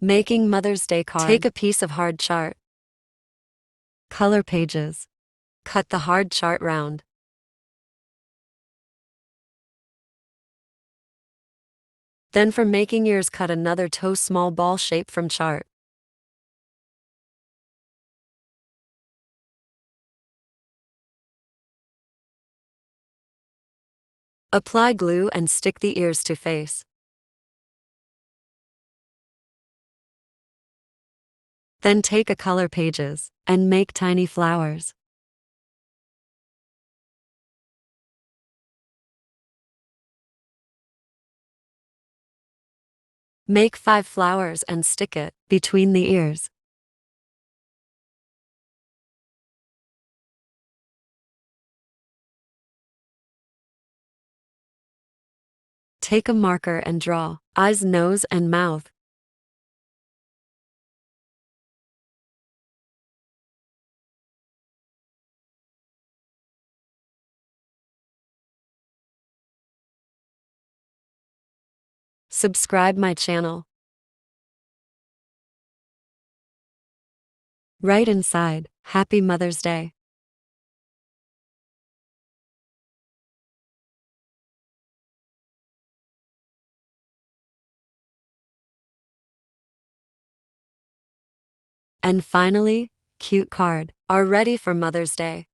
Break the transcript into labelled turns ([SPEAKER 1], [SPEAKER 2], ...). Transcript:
[SPEAKER 1] Making Mother's Day card. Take a piece of hard chart. Color pages. Cut the hard chart round. Then for making ears, cut another toe small ball shape from chart. Apply glue and stick the ears to face. Then take a color pages and make tiny flowers. Make 5 flowers and stick it between the ears. Take a marker and draw eyes, nose, and mouth. Subscribe my channel. Write inside, Happy Mother's Day. And finally, cute card are ready for Mother's Day.